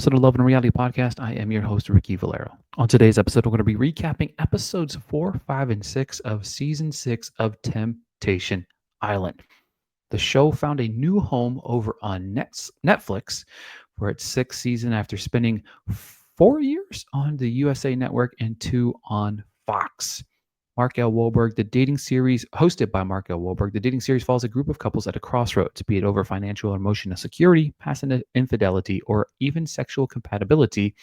episode of Love and Reality Podcast. I am your host, Ricky Valero. On today's episode, we're going to be recapping episodes 4, 5, and 6 of season 6 of Temptation Island. The show found a new home over on Netflix for its sixth season after spending 4 years on the USA Network and 2 on Fox. Mark L. Walberg, the dating series hosted by Mark L. Walberg, the dating series follows a group of couples at a crossroads, be it over financial or emotional security, past infidelity, or even sexual compatibility,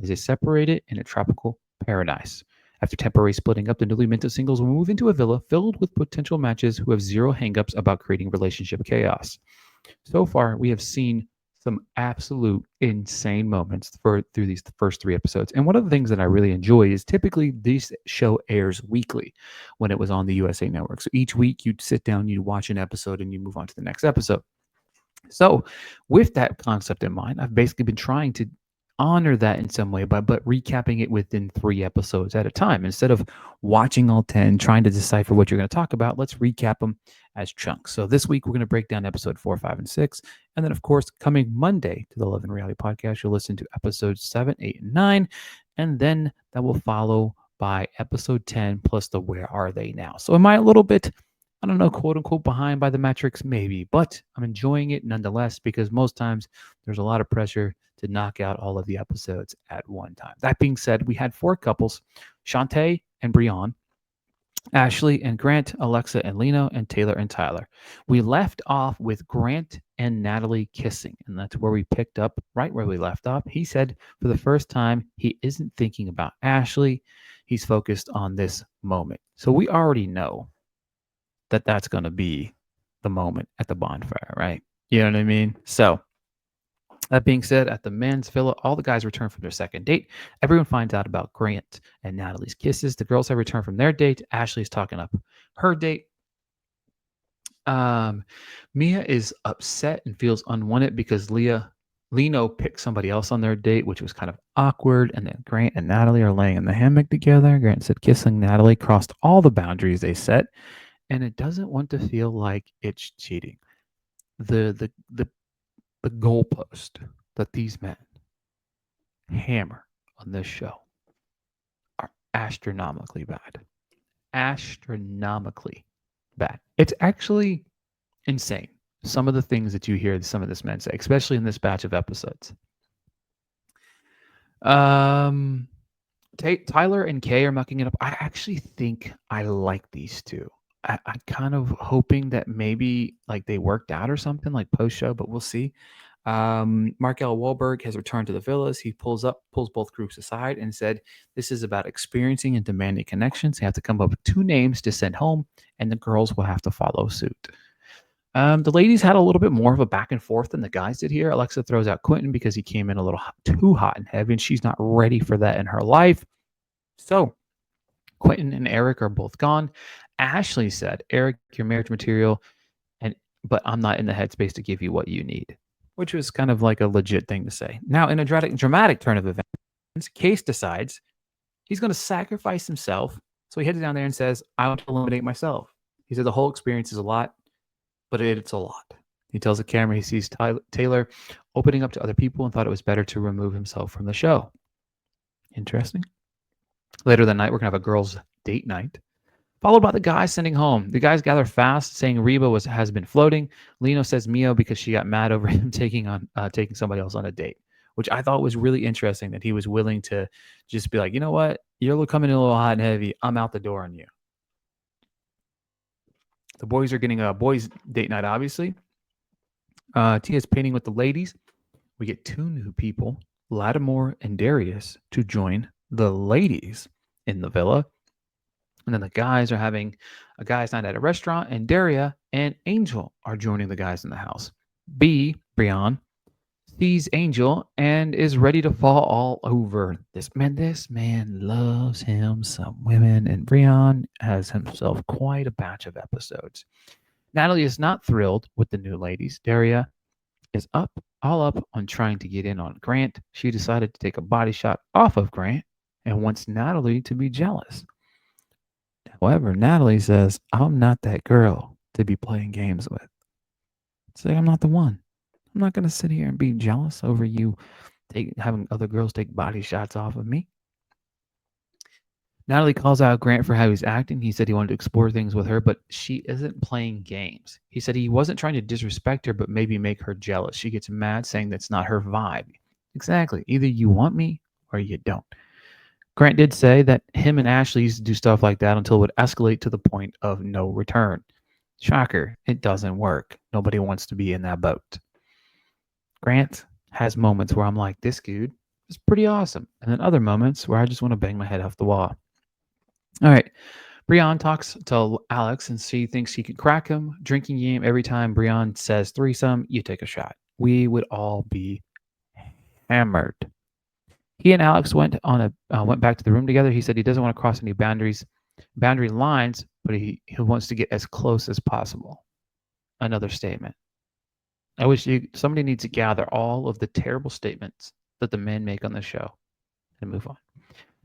as they separated in a tropical paradise. After temporarily splitting up, the newly minted singles will move into a villa filled with potential matches who have zero hangups about creating relationship chaos. So far, we have seen some absolute insane moments through these first 3 episodes. And one of the things that I really enjoy is typically this show airs weekly when it was on the USA Network. So each week you'd sit down, you'd watch an episode, and you move on to the next episode. So, with that concept in mind, I've basically been trying to honor that in some way but recapping it within 3 episodes at a time. Instead of watching all 10, trying to decipher what you're going to talk about, let's recap them as chunks. So this week we're going to break down episode 4, 5, and 6. And then, of course, coming Monday to the Love and Reality Podcast, you'll listen to episodes 7, 8, and 9. And then that will follow by episode 10 plus the Where Are They Now? So am I a little bit, I don't know, quote unquote, behind by the metrics? Maybe, but I'm enjoying it nonetheless because most times there's a lot of pressure to knock out all of the episodes at one time. That being said, we had 4 couples, Shantae and Brianne, Ashley and Grant, Alexa and Lino, and Taylor and Tyler. We left off with Grant and Natalie kissing, and that's where we picked up right where we left off. He said for the first time he isn't thinking about Ashley. He's focused on this moment. So we already know that that's going to be the moment at the bonfire, right? You know what I mean? So that being said, at the men's villa, all the guys return from their second date. Everyone finds out about Grant and Natalie's kisses. The girls have returned from their date. Ashley's talking up her date. Mia is upset and feels unwanted because Lino picked somebody else on their date, which was kind of awkward. And then Grant and Natalie are laying in the hammock together. Grant said kissing Natalie crossed all the boundaries they set, and it doesn't want to feel like it's cheating. The goalpost that these men hammer on this show are astronomically bad. Astronomically bad. It's actually insane. Some of the things that you hear some of this men say, especially in this batch of episodes. Tyler and Kay are mucking it up. I actually think I like these two. I'm kind of hoping that maybe like they worked out or something like post show, but we'll see. Mark L. Walberg has returned to the villas. He pulls both groups aside and said, "This is about experiencing and demanding connections. You have to come up with 2 names to send home, and the girls will have to follow suit." The ladies had a little bit more of a back and forth than the guys did here. Alexa throws out Quentin because he came in a little too hot and heavy, and she's not ready for that in her life. So Quentin and Eric are both gone. Ashley said, "Eric, you're marriage material, but I'm not in the headspace to give you what you need," which was kind of like a legit thing to say. Now, in a dramatic turn of events, Case decides he's going to sacrifice himself. So he heads down there and says, "I want to eliminate myself." He said the whole experience is a lot, but it's a lot. He tells the camera he sees Taylor opening up to other people and thought it was better to remove himself from the show. Interesting. Later that night, we're going to have a girls' date night, followed by the guys sending home. The guys gather fast, saying Reba has been floating. Lino says Mio because she got mad over him taking somebody else on a date, which I thought was really interesting that he was willing to just be like, you know what, you're coming in a little hot and heavy. I'm out the door on you. The boys are getting a boys' date night, obviously. Tia's painting with the ladies. We get 2 new people, Lattimore and Darius, to join the ladies in the villa. And then the guys are having a guys' night at a restaurant, and Daria and Angel are joining the guys in the house. Brianne, sees Angel and is ready to fall all over this man. This man loves him some women, and Brianne has himself quite a batch of episodes. Natalie is not thrilled with the new ladies. Daria is all up on trying to get in on Grant. She decided to take a body shot off of Grant and wants Natalie to be jealous. However, Natalie says, "I'm not that girl to be playing games with." Say, I'm not the one. I'm not going to sit here and be jealous over you having other girls take body shots off of me. Natalie calls out Grant for how he's acting. He said he wanted to explore things with her, but she isn't playing games. He said he wasn't trying to disrespect her, but maybe make her jealous. She gets mad, saying that's not her vibe. Exactly. Either you want me or you don't. Grant did say that him and Ashley used to do stuff like that until it would escalate to the point of no return. Shocker, it doesn't work. Nobody wants to be in that boat. Grant has moments where I'm like, this dude is pretty awesome. And then other moments where I just want to bang my head off the wall. All right. Brian talks to Alex and she thinks she could crack him. Drinking game every time Brian says threesome, you take a shot. We would all be hammered. He and Alex went back to the room together. He said he doesn't want to cross any boundary lines, but he wants to get as close as possible. Another statement. I wish somebody needs to gather all of the terrible statements that the men make on the show and move on.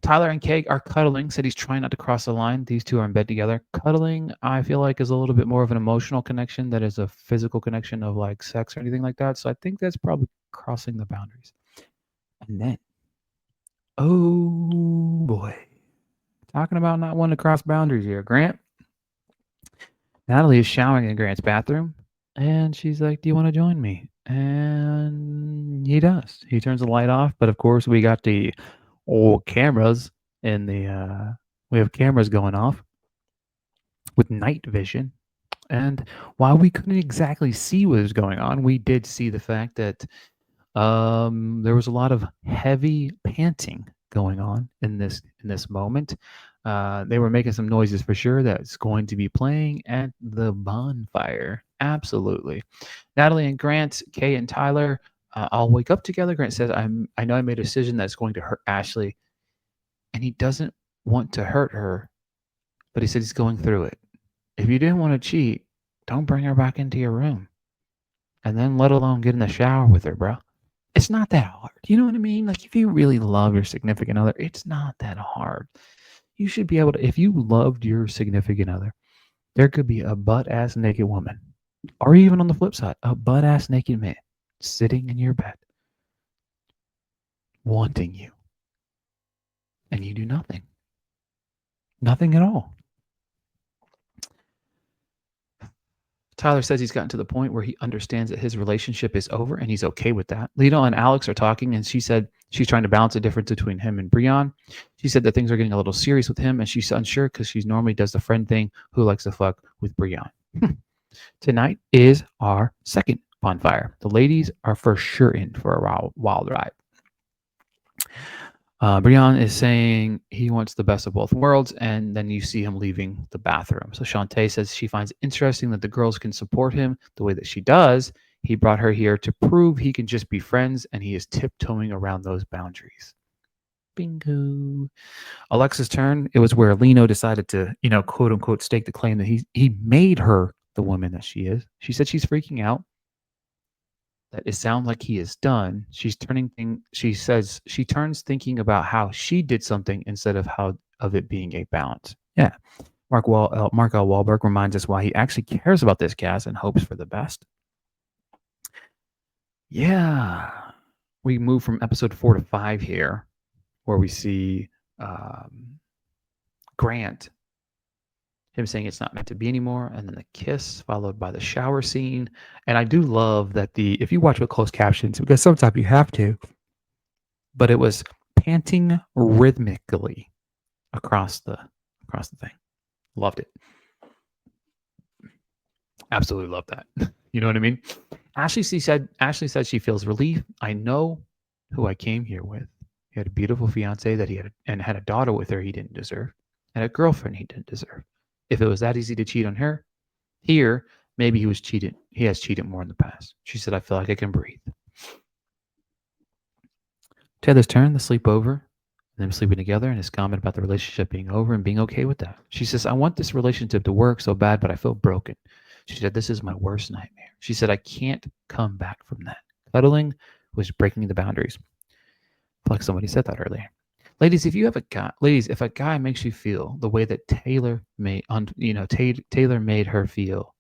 Tyler and Kay are cuddling. Said he's trying not to cross the line. These two are in bed together. Cuddling, I feel like, is a little bit more of an emotional connection that is a physical connection of like sex or anything like that. So I think that's probably crossing the boundaries. And then, oh boy, talking about not wanting to cross boundaries here. Grant, Natalie is showering in Grant's bathroom, and she's like, "Do you want to join me?" And he does. He turns the light off, but of course we got the old cameras in the we have cameras going off with night vision. And while we couldn't exactly see what was going on, we did see the fact that there was a lot of heavy panting going on in this moment. They were making some noises for sure. That's going to be playing at the bonfire. Absolutely. Natalie and Grant, Kay and Tyler all wake up together. Grant says, I know I made a decision that's going to hurt Ashley. And he doesn't want to hurt her, but he said he's going through it. If you didn't want to cheat, don't bring her back into your room. And then let alone get in the shower with her, bro. It's not that hard. You know what I mean? Like, if you really love your significant other, it's not that hard. You should be able to, if you loved your significant other, there could be a butt-ass naked woman, or even on the flip side, a butt-ass naked man sitting in your bed, wanting you. And you do nothing. Nothing at all. Tyler says he's gotten to the point where he understands that his relationship is over and he's okay with that. Lena and Alex are talking, and she said she's trying to balance the difference between him and Brian. She said that things are getting a little serious with him, and she's unsure because she normally does the friend thing who likes to fuck with Brian. Tonight is our second bonfire. The ladies are for sure in for a wild ride. Brian is saying he wants the best of both worlds, and then you see him leaving the bathroom. So Shantae says she finds it interesting that the girls can support him the way that she does. He brought her here to prove he can just be friends, and he is tiptoeing around those boundaries. Bingo. Alexa's turn. It was where Lino decided to, quote unquote, stake the claim that he made her the woman that she is. She said she's freaking out. That it sounds like he is done. She says she turns thinking about how she did something instead of it being a balance. Yeah. Mark L. Walberg reminds us why he actually cares about this cast and hopes for the best. Yeah. We move from episode 4 to 5 here, where we see Grant, him saying it's not meant to be anymore, and then the kiss followed by the shower scene. And I do love that if you watch with closed captions, because sometimes you have to, but it was panting rhythmically across the thing. Loved it. Absolutely love that. You know what I mean? Ashley said she feels relief. I know who I came here with. He had a beautiful fiance that he had a daughter with her he didn't deserve, and a girlfriend he didn't deserve. If it was that easy to cheat on her, here, maybe he was cheated. He has cheated more in the past. She said, I feel like I can breathe. Taylor's turn, the sleepover, them sleeping together, and his comment about the relationship being over and being okay with that. She says, I want this relationship to work so bad, but I feel broken. She said, this is my worst nightmare. She said, I can't come back from that. Cuddling was breaking the boundaries. I feel like somebody said that earlier. Ladies, if a guy makes you feel the way that Taylor made her feel,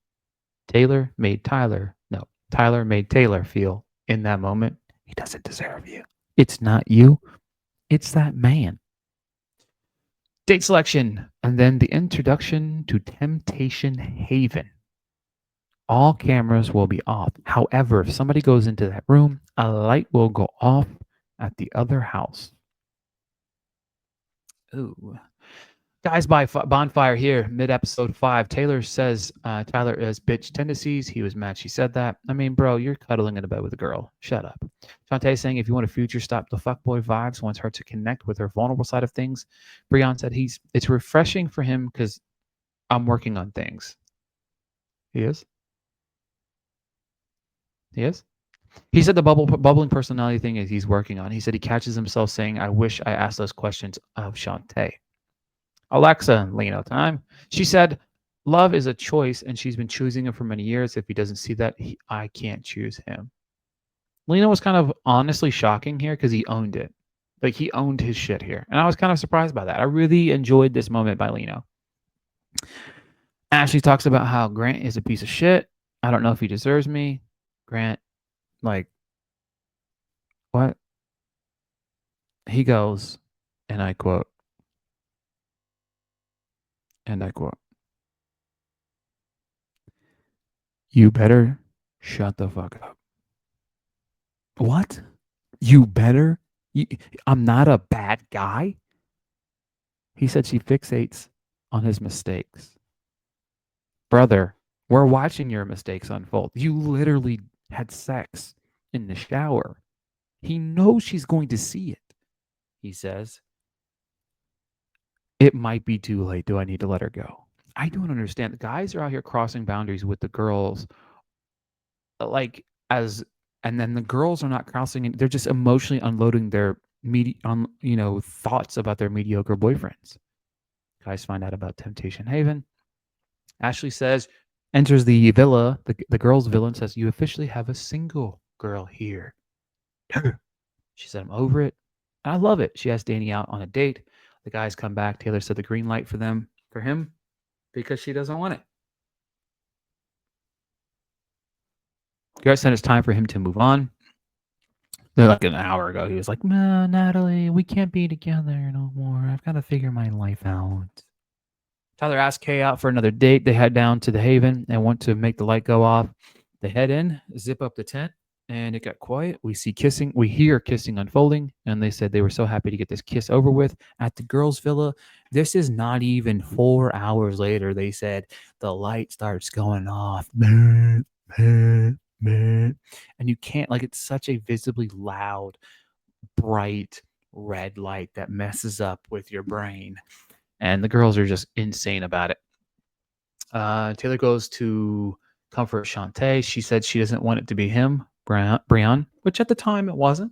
Tyler made Taylor feel in that moment, he doesn't deserve you. It's not you, it's that man. Date selection, and then the introduction to Temptation Haven. All cameras will be off. However, if somebody goes into that room, a light will go off at the other house. Ooh. Guys by bonfire here, mid episode 5. Taylor says Tyler has bitch tendencies. He was mad she said that. I mean, bro, you're cuddling in a bed with a girl. Shut up. Shantae saying if you want a future, stop the fuckboy vibes. Wants her to connect with her vulnerable side of things. Breon said it's refreshing for him because I'm working on things. He is. He is. He said the bubbling personality thing is he's working on. He said he catches himself saying, "I wish I asked those questions of Shantae." Alexa, Leno time. She said, "Love is a choice, and she's been choosing him for many years. If he doesn't see that, I can't choose him." Leno was kind of honestly shocking here because he owned it. Like he owned his shit here, and I was kind of surprised by that. I really enjoyed this moment by Leno. Ashley talks about how Grant is a piece of shit. I don't know if he deserves me. Grant, like, what? He goes, and I quote, and I quote, "You better shut the fuck up." What? You better? You, I'm not a bad guy. He said she fixates on his mistakes. Brother, we're watching your mistakes unfold. You literally had sex in the shower. He knows she's going to see it. He says, "It might be too late. Do I need to let her go?" I don't understand. The guys are out here crossing boundaries with the girls, like as, and then the girls are not crossing. They're just emotionally unloading their thoughts about their mediocre boyfriends. Guys find out about Temptation Haven. Ashley says, enters the villa, the girl's villa, and says, "You officially have a single girl here." She said, "I'm over it." I love it. She asked Danny out on a date. The guys come back. Taylor said the green light for him, because she doesn't want it. Garrett said it's time for him to move on. Like an hour ago, he was like, "Natalie, we can't be together no more. I've got to figure my life out." Tyler asked Kay out for another date. They head down to the Haven and want to make the light go off. They head in, zip up the tent, and it got quiet. We see kissing. We hear kissing unfolding, and they said they were so happy to get this kiss over with at the girls' villa. This is not even 4 hours later. They said the light starts going off. And you can't, like, it's such a visibly loud, bright red light that messes up with your brain. And the girls are just insane about it. Taylor goes to comfort Shantae. She said she doesn't want it to be him, Brian, which at the time it wasn't.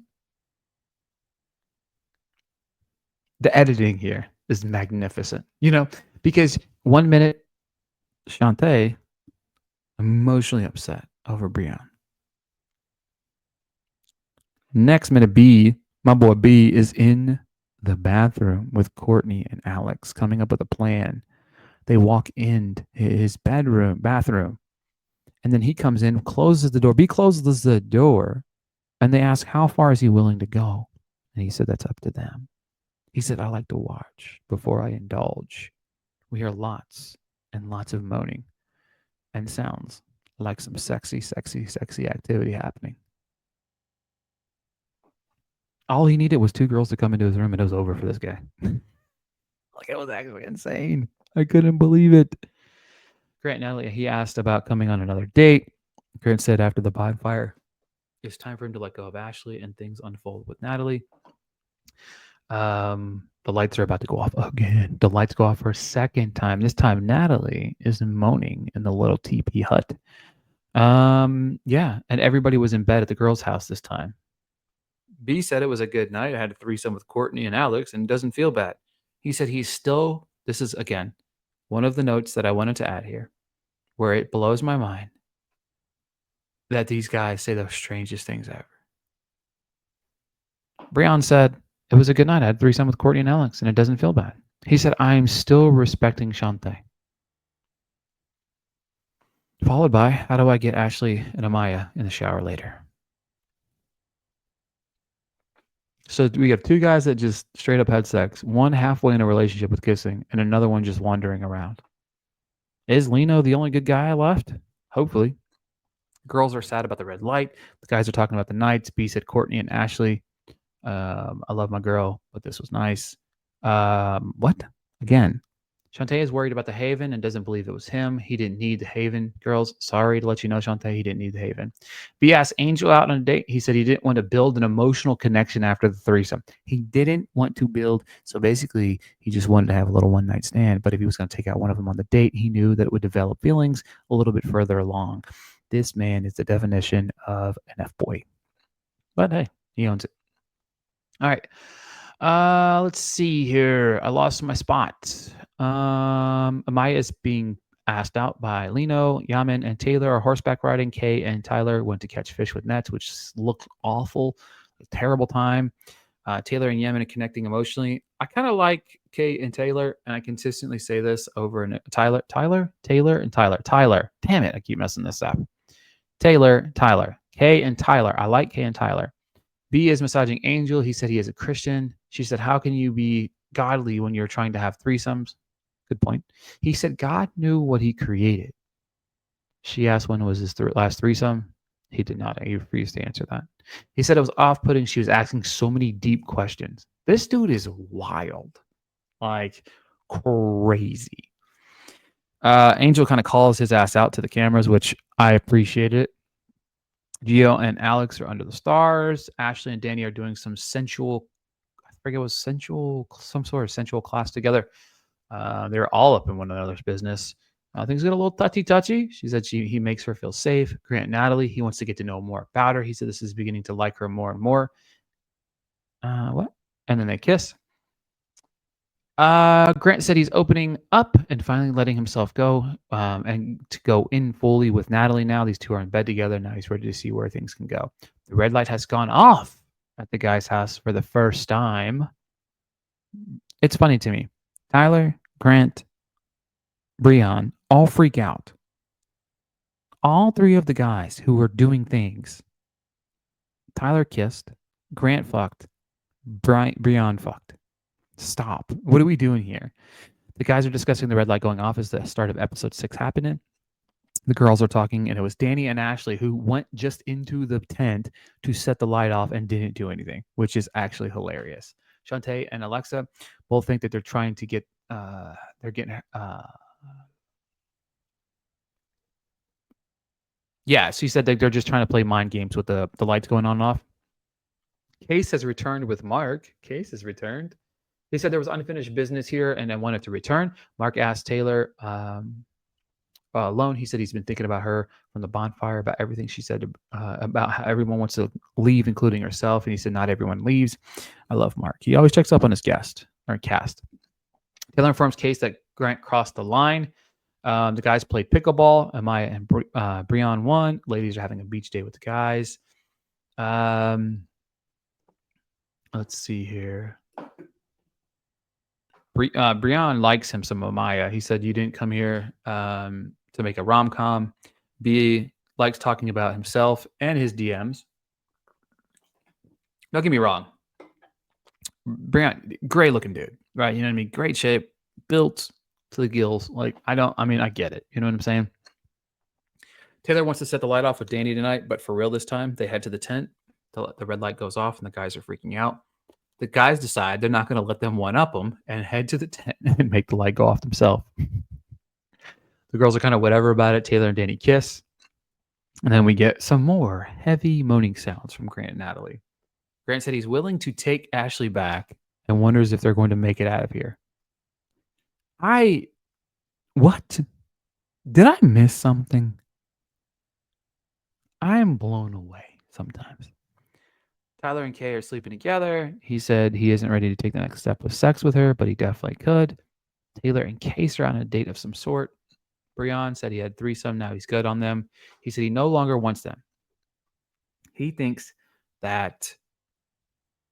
The editing here is magnificent, because 1 minute Shantae emotionally upset over Brian. Next minute, my boy B, is in the bathroom with Courtney and Alex, coming up with a plan. They walk in his bathroom, and then he comes in, closes the door. B closes the door, and they ask, how far is he willing to go? And he said, that's up to them. He said, I like to watch before I indulge. We hear lots and lots of moaning and sounds like some sexy, sexy, sexy activity happening. All he needed was two girls to come into his room, and it was over for this guy. Like, it was actually insane. I couldn't believe it. Grant and Natalie, he asked about coming on another date. Grant said after the bonfire, it's time for him to let go of Ashley, and things unfold with Natalie. The lights are about to go off again. The lights go off for a second time. This time, Natalie is moaning in the little teepee hut. Yeah, and everybody was in bed at the girl's house this time. B said it was a good night. I had a threesome with Courtney and Alex, and doesn't feel bad. He said he's still. This is again one of the notes that I wanted to add here, where it blows my mind that these guys say the strangest things ever. Breon said, it was a good night. I had a threesome with Courtney and Alex, and it doesn't feel bad. He said, I'm still respecting Shantae. Followed by, how do I get Ashley and Amaya in the shower later? So we have two guys that just straight up had sex, one halfway in a relationship with kissing, and another one just wandering around. Is Lino the only good guy left? Hopefully. Girls are sad about the red light. The guys are talking about the nights. B said Courtney and Ashley. I love my girl, but this was nice. What? Again, Shantae is worried about the Haven and doesn't believe it was him. He didn't need the Haven. Girls, sorry to let you know, Shantae, he didn't need the Haven. B asked Angel out on a date. He said he didn't want to build an emotional connection after the threesome. He didn't want to build. So basically, he just wanted to have a little one night stand. But if he was going to take out one of them on the date, he knew that it would develop feelings a little bit further along. This man is the definition of an F boy. But hey, he owns it. All right. Let's see here. I lost my spot. Amaya is being asked out by Lino, Yaman, and Taylor are horseback riding. Kay and Tyler went to catch fish with nets, which looked awful, a terrible time. Taylor and Yaman are connecting emotionally. I kind of like Kay and Taylor, and I consistently say this over and Taylor, and Tyler. Damn it, I keep messing this up. Taylor, Kay and Tyler. I like Kay and Tyler. B is massaging Angel. He said he is a Christian. She said, how can you be godly when you're trying to have threesomes? Good point. He said God knew what he created. She asked when was his last threesome. He did not. He refused to answer that. He said it was off-putting. She was asking so many deep questions. This dude is wild. Like crazy. Angel kind of calls his ass out to the cameras, which I appreciate it. Gio and Alex are under the stars. Ashley and Danny are doing some sensual, I forget what was sensual, some sort of sensual class together. They're all up in one another's business. Things get a little touchy. She said he makes her feel safe. Grant and Natalie, he wants to get to know more about her. He said this is beginning to like her more and more. What? And then they kiss. Grant said he's opening up and finally letting himself go and to go in fully with Natalie now. These two are in bed together. Now he's ready to see where things can go. The red light has gone off at the guy's house for the first time. It's funny to me. Tyler, Grant, Breon all freak out. All three of the guys who were doing things. Tyler kissed, Grant fucked, Breon fucked. Stop. What are we doing here? The guys are discussing the red light going off as the start of episode 6 happening. The girls are talking, and it was Danny and Ashley who went just into the tent to set the light off and didn't do anything, which is actually hilarious. Shantae and Alexa both think that they're trying to get, yeah, she said that they're just trying to play mind games with the lights going on and off. Case has returned with Mark. Case has returned. They said there was unfinished business here and I wanted to return. Mark asked Taylor alone. He said he's been thinking about her from the bonfire, about everything she said about how everyone wants to leave, including herself. And he said not everyone leaves. I love Mark. He always checks up on his guest or cast. Taylor informs Case that Grant crossed the line. The guys played pickleball. Amaya and Breon won. Ladies are having a beach day with the guys. Let's see here. Breon likes him some Amaya. He said, you didn't come here to make a rom-com. B likes talking about himself and his DMs. Don't get me wrong. Breon, great looking dude, right? You know what I mean? Great shape, built to the gills. Like, I get it. You know what I'm saying? Taylor wants to set the light off with Danny tonight, but for real this time, they head to the tent. The red light goes off and the guys are freaking out. The guys decide they're not going to let them one-up them and head to the tent and make the light go off themselves. The girls are kind of whatever about it. Taylor and Danny kiss. And then we get some more heavy moaning sounds from Grant and Natalie. Grant said he's willing to take Ashley back and wonders if they're going to make it out of here. What? Did I miss something? I am blown away sometimes. Tyler and Kay are sleeping together. He said he isn't ready to take the next step with sex with her, but he definitely could. Taylor and Case are on a date of some sort. Breon said he had threesome. Now he's good on them. He said he no longer wants them. He thinks that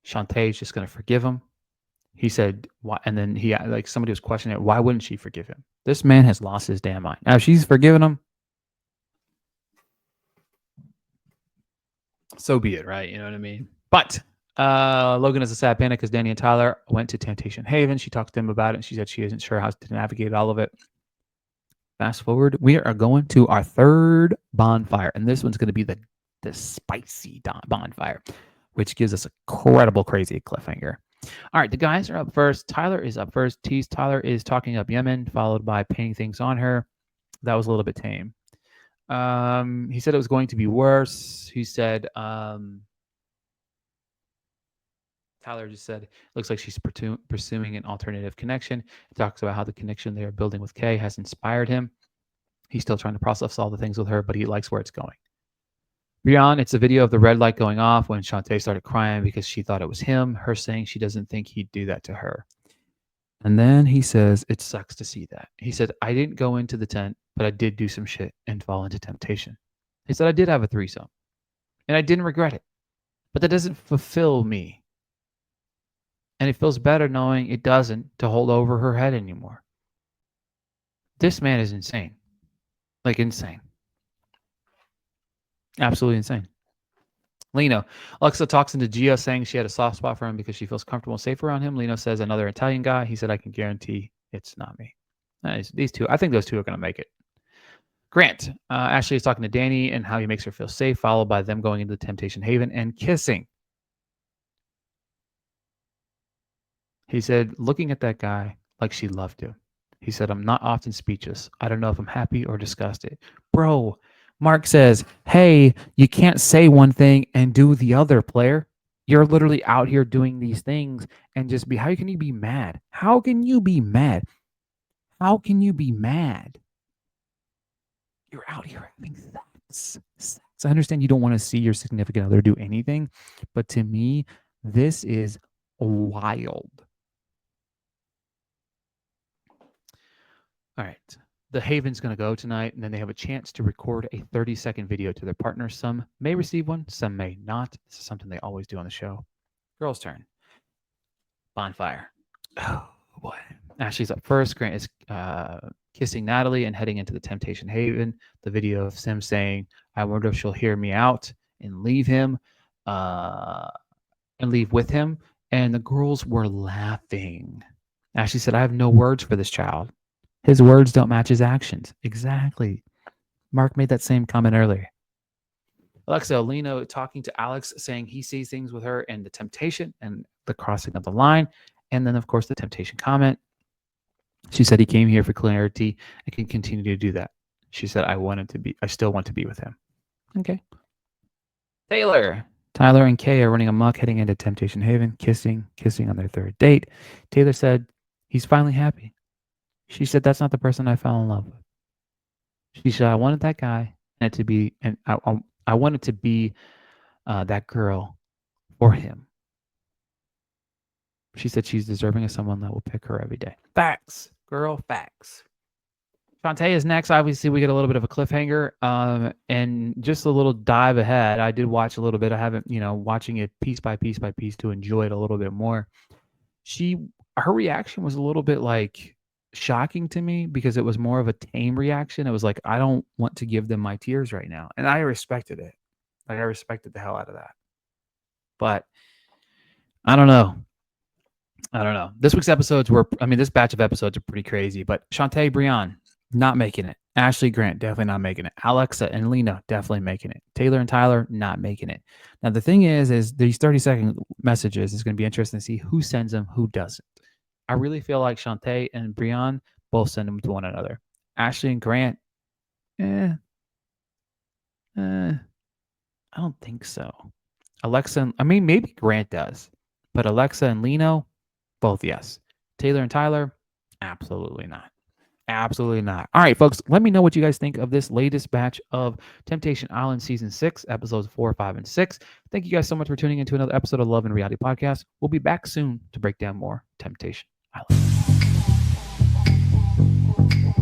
Shantae is just going to forgive him. He said, why? And then somebody was questioning it. Why wouldn't she forgive him? This man has lost his damn mind. Now, if she's forgiven him, so be it, right? You know what I mean? But Logan is a sad panic because Danny and Tyler went to Temptation Haven. She talked to him about it, and she said she isn't sure how to navigate all of it. Fast forward, we are going to our third bonfire, and this one's going to be the spicy bonfire, which gives us a incredible, crazy cliffhanger. All right, the guys are up first. Tyler is up first. Tyler is talking up Yemen, followed by painting things on her. That was a little bit tame. He said it was going to be worse. He said, Tyler just said, looks like she's pursuing an alternative connection. He talks about how the connection they are building with Kay has inspired him. He's still trying to process all the things with her, but he likes where it's going. Beyond, it's a video of the red light going off when Shantae started crying because she thought it was him, her saying she doesn't think he'd do that to her. And then he says, it sucks to see that. He said, I didn't go into the tent, but I did do some shit and fall into temptation. He said, I did have a threesome, and I didn't regret it, but that doesn't fulfill me. And it feels better knowing it doesn't to hold over her head anymore. This man is insane. Like, insane. Absolutely insane. Lino. Alexa talks into Gio saying she had a soft spot for him because she feels comfortable and safe around him. Lino says another Italian guy. He said, I can guarantee it's not me. These two, I think those two are going to make it. Grant. Ashley is talking to Danny and how he makes her feel safe, followed by them going into the Temptation Haven and kissing. He said, looking at that guy like she loved him. He said, I'm not often speechless. I don't know if I'm happy or disgusted. Bro, Mark says, hey, you can't say one thing and do the other, player. You're literally out here doing these things and just how can you be mad? How can you be mad? How can you be mad? You're out here having sex. I understand you don't want to see your significant other do anything, but to me, this is wild. All right. The Haven's going to go tonight, and then they have a chance to record a 30-second video to their partner. Some may receive one, some may not. This is something they always do on the show. Girl's turn. Bonfire. Oh, boy. Ashley's up first. Grant is kissing Natalie and heading into the Temptation Haven. The video of Sim saying, I wonder if she'll hear me out and leave him and leave with him. And the girls were laughing. Ashley said, I have no words for this child. His words don't match his actions. Exactly. Mark made that same comment earlier. Alexa Lino talking to Alex, saying he sees things with her and the temptation and the crossing of the line. And then, of course, the temptation comment. She said he came here for clarity and can continue to do that. She said, I still want to be with him. Okay. Tyler and Kay are running amok, heading into Temptation Haven, kissing on their third date. Taylor said he's finally happy. She said, that's not the person I fell in love with. She said, I wanted that guy and I wanted to be that girl for him. She said she's deserving of someone that will pick her every day. Facts, girl, facts. Shantae is next. Obviously, we get a little bit of a cliffhanger and just a little dive ahead. I did watch a little bit. I haven't, watching it piece by piece by piece to enjoy it a little bit more. Her reaction was a little bit like shocking to me because it was more of a tame reaction. It was like, I don't want to give them my tears right now. And I respected it. Like, I respected the hell out of that. But I don't know. This week's episodes this batch of episodes are pretty crazy. But Shantae, Brianne, not making it. Ashley, Grant, definitely not making it. Alexa and Lena, definitely making it. Taylor and Tyler, not making it. Now, the thing is these 30-second messages is going to be interesting to see who sends them, who doesn't. I really feel like Shantae and Brianne both send them to one another. Ashley and Grant, I don't think so. Alexa, maybe Grant does, but Alexa and Leno, both yes. Taylor and Tyler, absolutely not. Absolutely not. All right, folks, let me know what you guys think of this latest batch of Temptation Island Season 6, episodes 4, 5, and 6. Thank you guys so much for tuning into another episode of Love and Reality Podcast. We'll be back soon to break down more Temptation Island.